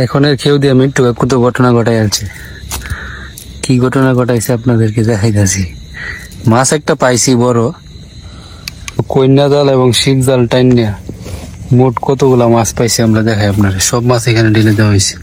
এখন এর খেউ দিয়ে আমি একটু কত ঘটনা ঘটাই আছে। কি ঘটনা ঘটাইছে আপনাদেরকে দেখাইতেছি। মাছ একটা পাইছি বড়, কন্যা জাল এবং শিখ জাল টাইনিয়া মোট কতগুলা মাছ পাইছি আমরা দেখাই আপনারা। সব মাছ এখানে ঢেলে দেওয়া হয়েছে।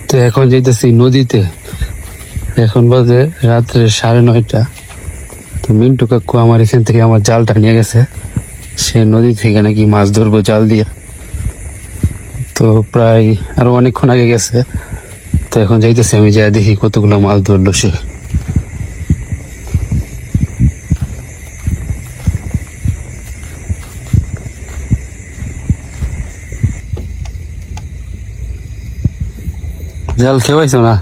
তো এখন যেতেছি নদীতে। এখন বাজে রাত্রে 9:30। তো মিন্টু কাকু আমার এখান থেকে আমার জালটা নিয়ে গেছে। সে নদী থেকে নাকি মাছ ধরবো জাল দিয়ে। তো প্রায় আরো অনেকক্ষণ আগে গেছে। তো এখন যাইতেছি আমি, যা দেখি কতগুলো মাছ ধরলো সে। জাল খেয়েছো না?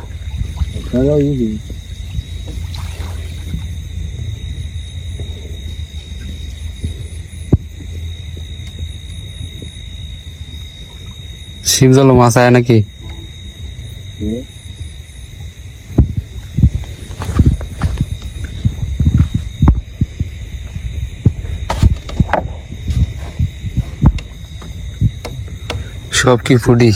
শিব জাল মাছ আয় নাকি? সব কি ফুডি?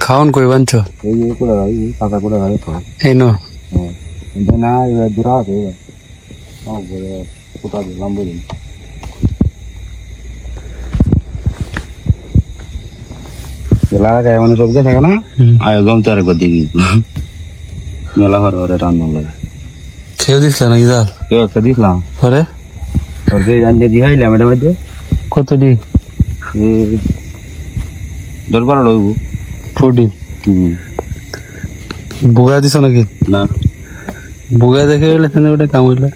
খাওন কই বাঞ্চ এই নো মানে সবজি থাকে না আয়োজন তো আরেকবার দিয়ে মেলা ঘরে রান্না লাগে খেয়ে দিছিল নাকি জাল? কেউ একটা দিলাম পরে জানিয়ে দিহাইলাম এটার মধ্যে কত দি? 10-12 লইব। ফুডি বুগা দিছ নাকি? না বুগা দেখে গেলে ওটা কাম হইলে।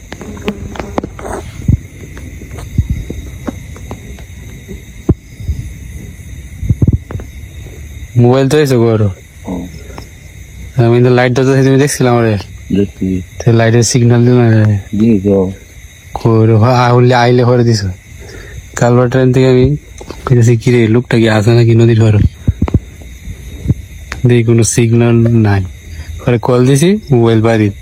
মোবাইল তো এসে গো। আমি তো লাইটটা তো তুমি দেখছিলাম আরে দেখছি লাইটের সিগন্যাল দিল না আইলে ভরে দিছ। কালবা ট্রেন থেকে আমি কি রে লোকটা কি আসে নাকি নদীর ঘর, দেখি কোনো সিগন্যাল নাই। পরে কল দিছি, মোবাইল বাড়িত।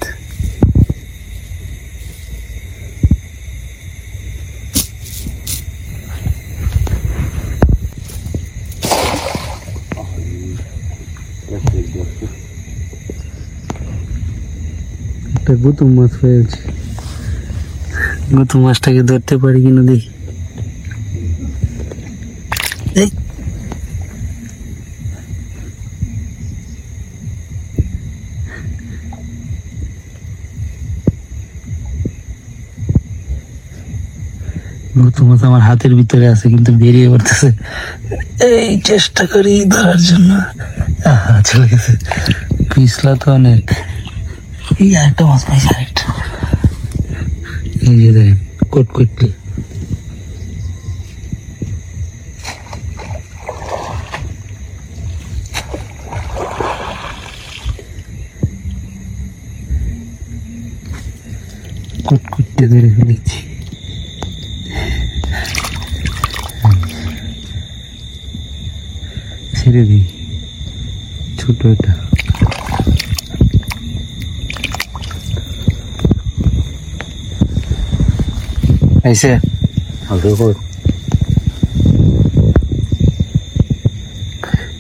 একটা গুতুম মাছ পেয়েছি, গুতুম মাছটাকে ধরতে পারি কিনা দেখি। গুতুম মাছ আমার হাতের ভিতরে আছে কিন্তু বেরিয়ে পড়তেছে। এই চেষ্টা করি ধরার জন্য, চলে গেছে। পিছলা তো অনেক। এই একটা মাছ পাইছে, আরেকটা এই যে দেখেন কটকটি। কটকটি ধরে ফেলেছি। ছেড়ে দিই, ছোট এটা। আইসে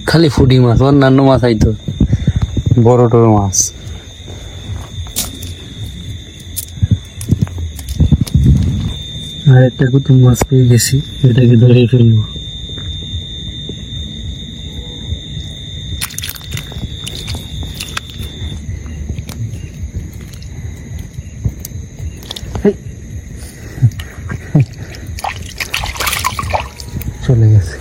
খালি ফুটি মাছ, অন্যান্য মাছ আইতো বড় টড় মাছ। আর একটা কুতুম মাছ পেয়ে গেছি, এটাকে ধরে ফেলবো। চলে গেছে।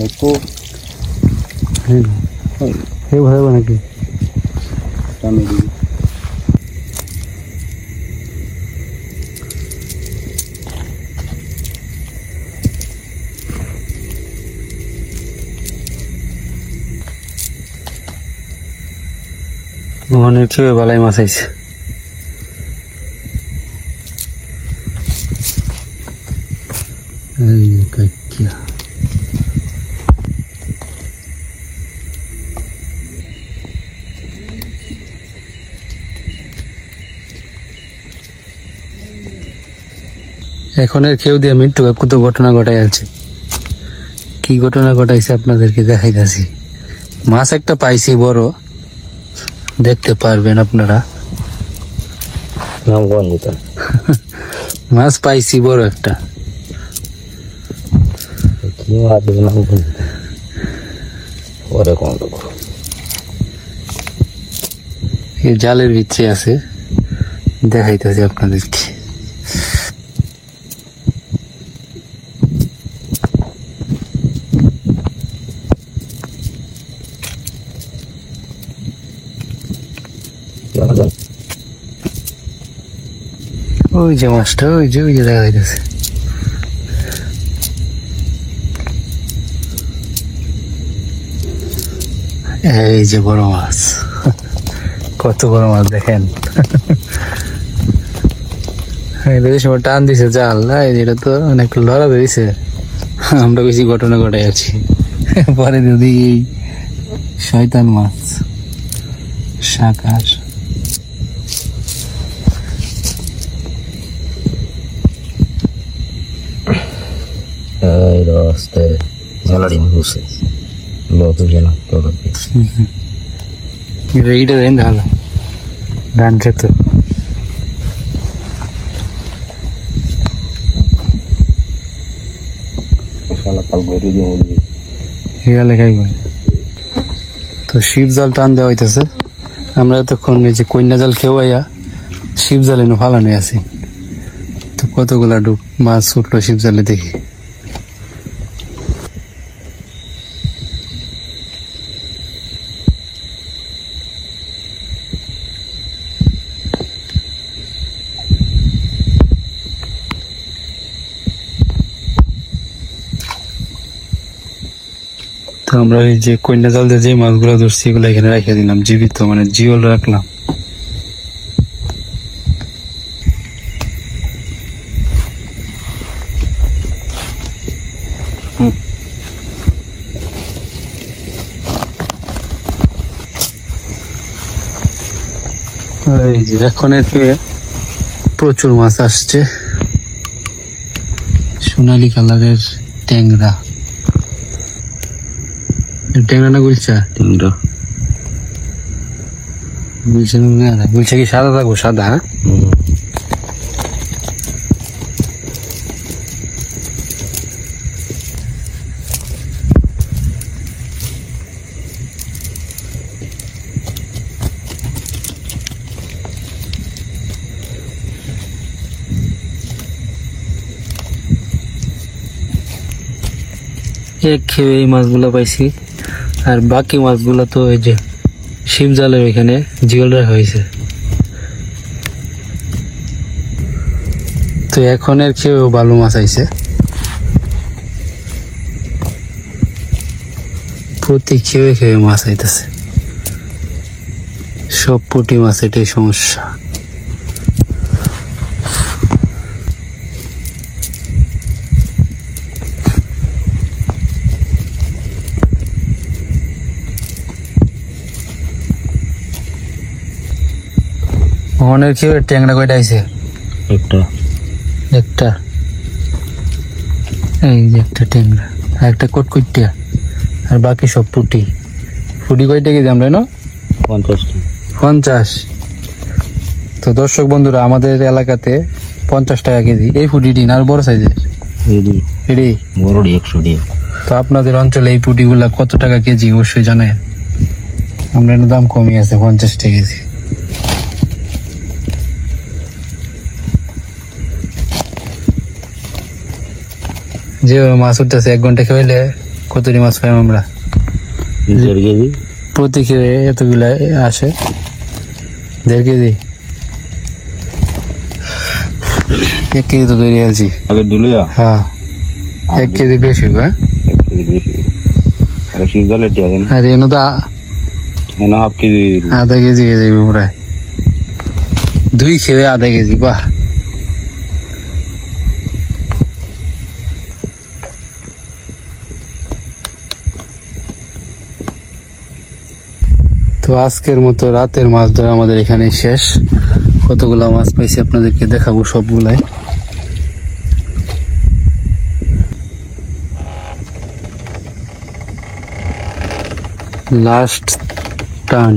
একটু হে ভাই নাকি টানে দিবি। মনে খেয়ে বালাই মাছ আইছে। এই কাকিয়া এখনের কেউ দিয়ে মৃত্যু কত ঘটনা ঘটাই আছে। কি ঘটনা ঘটাইছে আপনাদেরকে দেখাইতেছি। মাছ একটা পাইছি বড়, দেখতে পারবেন আপনারা। নাম কোন দিতা মাছ পাইছি বড় একটা। কি হাতে নাম কোন দিতা ওরে কোন লোক এই জালের ভিতরে আছে, দেখাইতেছি আপনাদেরকে। ওই যে মাছটা, ওই যে দেখা যাইতেছে। এই যে বড় মাছ, কত বড় মাছ দেখেন। এই সময় টান দিছে জাল, এটা তো অনেক লড়া দিছে। আমরা বেশি ঘটনা ঘটাই আছি। পরে যদি এই শয়তান মাছ শাকার। এই রাস্তে জ্বালারি মুছে লোক যেন তোর এইটা দেন ঢালা ধান খেত। কাল ভরে দিয়ে বলবি হিয়ালে খাইব। তো শিব জাল টান দেওয়া হইতেছে। আমরা এতক্ষণ এই যে কন্যা জাল খেওয়াইয়া শিব জাল এনে ফালানো আছি। তো কতগুলা ডুব মাছ উঠলো শিব জালে দেখি। তো আমরা এই যে কন্যা জাল দিয়ে যে মাছগুলো ধরছি এগুলো এখানে রেখে দিলাম জীবিত, মানে জিওল রাখলাম। এই যে এখন প্রচুর মাছ আসছে, সোনালী কালারের ট্যাংরা। ট্যাংরা না গুলছা? তিনটা গুলছা কি সাদা থাকবো? সাদা। এক খেয়ে এই মাছগুলো পাইছি, আর বাকি মাছগুলো তো এই যে শিব জালের ওইখানে জিওল রাখা হয়েছে। তো এখন এর খেয়েও ভালো মাছ আইছে। প্রতি খেয়ে মাছ আইতেছে, সব পুঁটি মাছ। এটাই সমস্যা। মনের খেয়ে ট্যাংরা কয়টা আইছে? একটা একটা। এই যে একটা ট্যাংরা আর একটা কটকটিয়া, আর বাকি সব পুঁটি। পুঁটি কয়টা কেজি আমরা না? 50। তো দর্শক বন্ধুরা, আমাদের এলাকাতে 50 টাকা কেজি এই পুঁটিটি, আর বড় সাইজের এটি বড় 100 টাকা। তো আপনাদের অঞ্চলে এই পুঁটিগুলা কত টাকা কেজি অবশ্যই জানায়। আমরা এর দাম কমই আছে, 50 টাকা কেজি। যেভাবে মাছ উঠতেছে 1 ঘন্টা খেলে কতটি মাছ পাই আমরা? 1.5 কেজি। প্রতি কেজি এতগুলা আসে, 1.5 কেজি। 1 কেজি তো ধরে আছি। আগে দিলিয়া হ্যাঁ, 1 কেজি বেশি গো। 1 কেজি বেশি। আরে সিজালে দিয়া দেন। আর এনে তো না হাফ কেজি। আধা কেজি হয়ে যাবে প্রায়। 2 খেয়ে আধা কেজি, বাহ। তো আজকের মতো রাতের মাছ ধরা আমাদের এখানে শেষ। কতগুলা মাছ পাইছি আপনাদেরকে দেখাবো সবগুলাই। লাস্ট টান।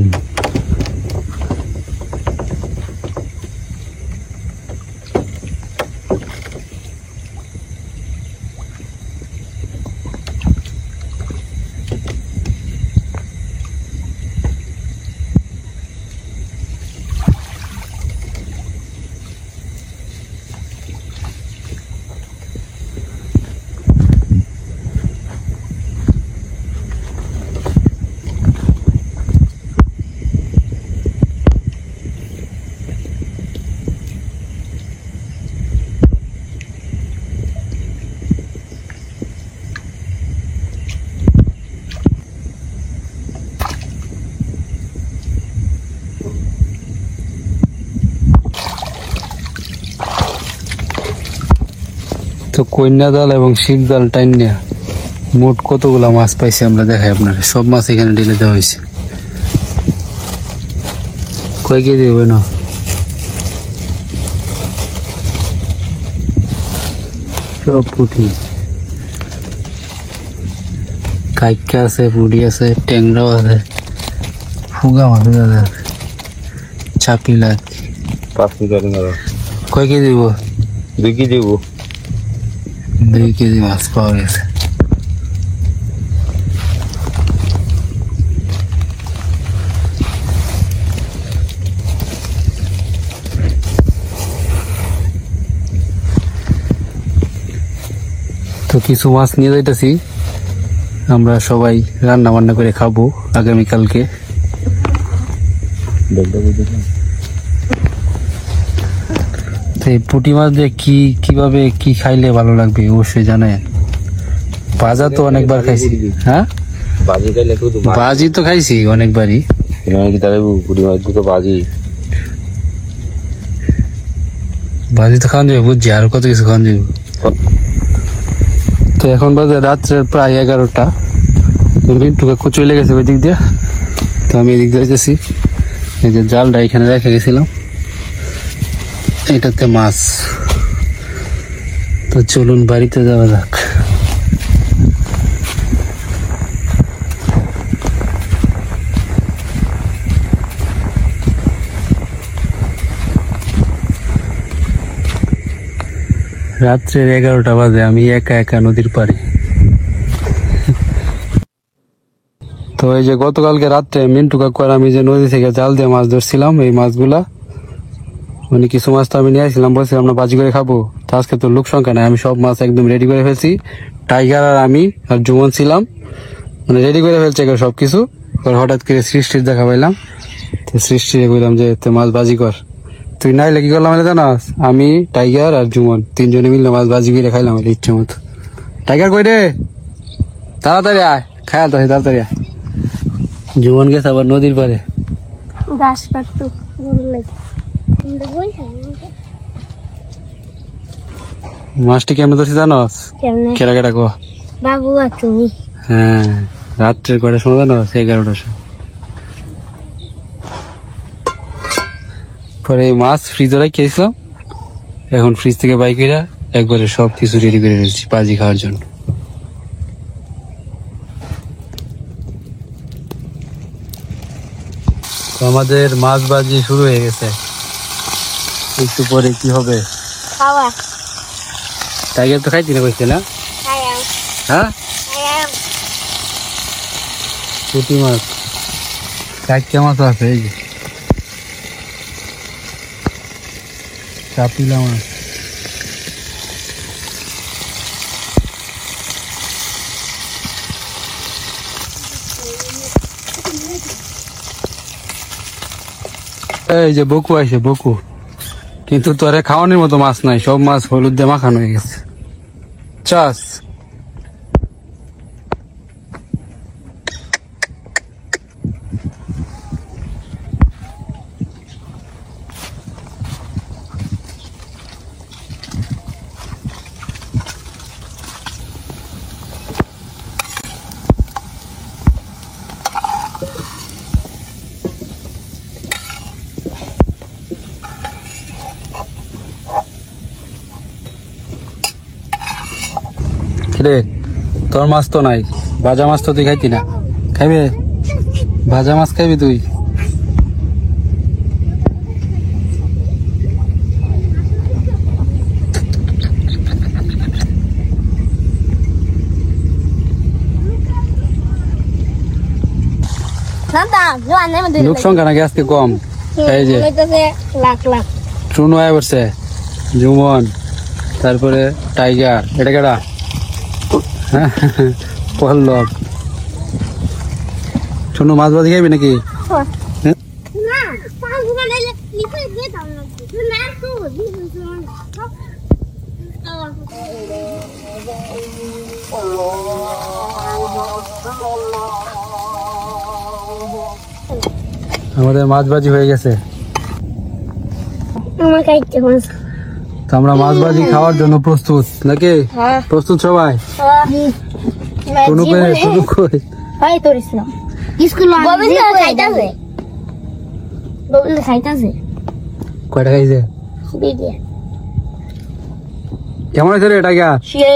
তো কন্যা জাল এবং শিব জাল টাইনিয়া মোট কতগুলা মাছ পাইছি আমরা দেখাই আপনার। সব মাছ এখানে ঢেলে দেওয়া হয়েছে। কয় কেজি হবে না? সব পুঁটি, কাইকা আছে, পুঁটি আছে, ট্যাংরাও আছে, ফুগা মাছ আছে, চাপিলা। 5 কেজি না। কয় কেজি দিব? 2 কেজি দিব। 2 কেজি মাছ পাওয়া গেছে। তো কিছু মাছ নিয়ে যাইতেছি, আমরা সবাই রান্না বান্না করে খাবো আগামীকালকে। তো এই পুঁটি মাছ দিয়ে কিভাবে কি খাইলে ভালো লাগবে অবশ্যই জানেন। ভাজা তো অনেকবার খাইছি। হ্যাঁ, বাজি খাইলে শুধু ভাজি তো খাইছি অনেকবারই। কি তাহলে পুরি মাছ দুটো বাজি। ভাজি তো খাওয়ান যাবে, বুঝছি, আর কত কিছু খাওয়ান যাবে। তো এখন বাজে রাত্রে প্রায় 11টা। মিন্টু কাকু চলে গেছে ওই দিক দিয়ে, তো আমি এদিক দিয়ে যাচ্ছি। এই যে জালটা এখানে রেখে গেছিলাম, এটাতে মাছ। তো চলুন বাড়িতে যাওয়া যাক। রাত্রের 11টা বাজে, আমি একা একা নদীর পাড়ে। তো এই যে গতকালকে রাত্রে মিন্টু কাকু আর আমি যে নদী থেকে জাল দিয়ে মাছ ধরছিলাম, এই মাছগুলা মানে কিছু মাছ তো আমি নিয়ে আসছিলাম, বলছিলাম না বাজি করে খাবো। তো আজকে তো লোক সংখ্যা নাই, আমি সব মাছ একদম রেডি করে ফেলছি। টাইগার আর আমি আর জুমন ছিলাম, মানে রেডি করে ফেলছে সবকিছু। হঠাৎ করে সৃষ্টির দেখা পাইলাম, তো সৃষ্টি বললাম যে তুই মাছ বাজি কর। তুই নাইলে কি করলাম জানাস, আমি টাইগার আর জুমন 3 জনে মিললে মাছ বাজি করে খাইলাম ইচ্ছে মতো। টাইগার কই রে, তাড়াতাড়ি আয়, খায়াল তো তাড়াতাড়ি আয়। জুমন গেছে আবার নদীর পারে গাছ কাটতো মাছটি কেমন ধরছি জানস? কেমনে কেরা কেটা কো? বাবু আর তুমি হ্যাঁ, রাত্রের কটার সময় জানস? 11টার সময়। পরে এই মাছ ফ্রিজে রেখেছিলাম, এখন ফ্রিজ থেকে বাইকেরা একবারে সব কিছু রেডি করে ফেলছি বাজি খাওয়ার জন্য। তো আমাদের মাছ বাজি শুরু হয়ে গেছে, একটু পরে কি হবে? খাওয়া টাইগার তো খাইছি না কইছে না? খায়াম হ্যাঁ, খায়াম পুঁটি মাছ, কাইকা মাছ আছে, এই যে চাপিলা মাছ। এই যে বকু আইছে বকু, কিন্তু তোরে খাওয়ানোর মতো মাছ নাই, সব মাছ হলুদ দিয়ে মাখানো হয়ে গেছে। চাষ রে, তোর মাছ তো নাই, ভাজা মাছ তো তুই খাইতি না, খাইবে? ভাজা মাছ খাইবি তুই? Santa, yo andé me লোক সংখ্যা নাকি আজকে কম? এই যে লাখ লাখ টুনু আয় বসছে, জুমন, তারপরে টাইগার, এটা কেডা? পল্লব। টুনু মাছ ভাজি খাইবি নাকি? না পাঁচ ঘন্টা লিখে দিয়ে দাও না না তো আমাদের মাছ ভাজি হয়ে গেছে, আমার কাইতে মাছ তো আমরা মাছ ভাজি খাওয়ার জন্য প্রস্তুত নাকি? হ্যাঁ প্রস্তুত সবাই? টুনু কই? টুনু কই? ভাই তোরিস না স্কুল গোবিন্দ খাইতাছে, গোবিন্দ খাইতাছে কয়টা খাইছে? দিদি কেমন আছে রে এটা? গা সে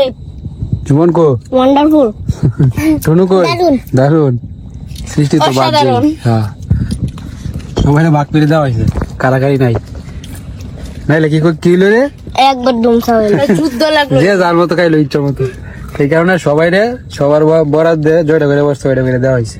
জুমন কো? ওয়ান্ডারফুল টুনু কই? দারুণ। দারুণ। সৃষ্টি তো বাদ দেই। অসাধারণ। হ্যাঁ, সবাই ভাগ করে দেওয়া হয়েছে, কারাকারি নাই। নাইলে কি কি হলো রে? একবার দুমসা হইল যুদ্ধ লাগলো যে যার মতো খাইলো ইচ্ছা মতো, সেই কারণে সবাই রে সবার বরাদ দিয়ে জয়টা করে বসতে ওইটা করে দেওয়া হয়েছে।